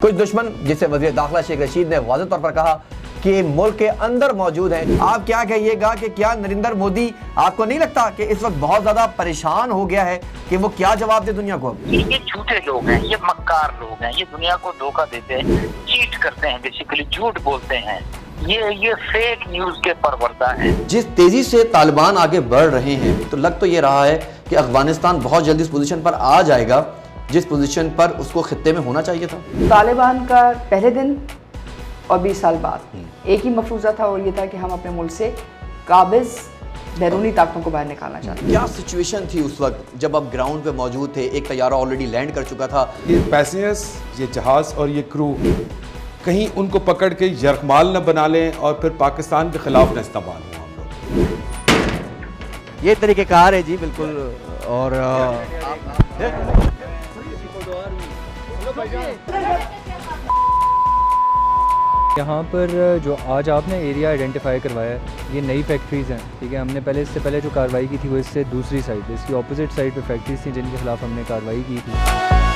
कुछ दुश्मन जिसे वज़ीर दाखिला शेख रशीद ने वाज़ेह तौर पर कहा कि मुल्क के अंदर मौजूद हैं। आप क्या कहिएगा कि क्या नरेंद्र मोदी आपको नहीं लगता कि इस वक्त बहुत ज्यादा परेशान हो गया है कि वो क्या जवाब दे दुनिया को? ये झूठे लोग हैं, ये मक्कार लोग हैं, ये दुनिया को धोखा देते हैं, चीट करते हैं, बेसिकली झूठ बोलते हैं। ये फेक न्यूज के परवरदा हैं। जिस तेजी से तालिबान आगे बढ़ रहे हैं तो लग तो ये रहा है कि अफगानिस्तान बहुत जल्दी इस पोजीशन पर आ जाएगा जिस पोजीशन पर उसको खित्ते में होना चाहिए था। तालिबान का पहले दिन और 20 साल बाद एक ही मफरूज़ा था और ये था कि हम अपने मुल्क से काबिज बैरूनी ताकतों को बाहर निकालना चाहते हैं। क्या सिचुएशन थी उस वक्त जब आप ग्राउंड पे मौजूद थे? एक तैयारा ऑलरेडी लैंड कर चुका था। ये पैसेंजर्स, ये जहाज़ और ये क्रू कहीं उनको पकड़ के यरगमाल न बना लें और फिर पाकिस्तान के खिलाफ न इस्तेमाल हो हम लोग। ये तरीक़ेकार है जी, बिल्कुल। और यहाँ पर जो आज आपने एरिया आइडेंटिफाई करवाया है, ये नई फैक्ट्रीज़ हैं, ठीक है। हमने पहले इससे पहले जो कार्रवाई की थी वो इससे दूसरी साइड, इसकी ऑपोजिट साइड पे फैक्ट्रीज थी जिनके खिलाफ हमने कार्रवाई की थी।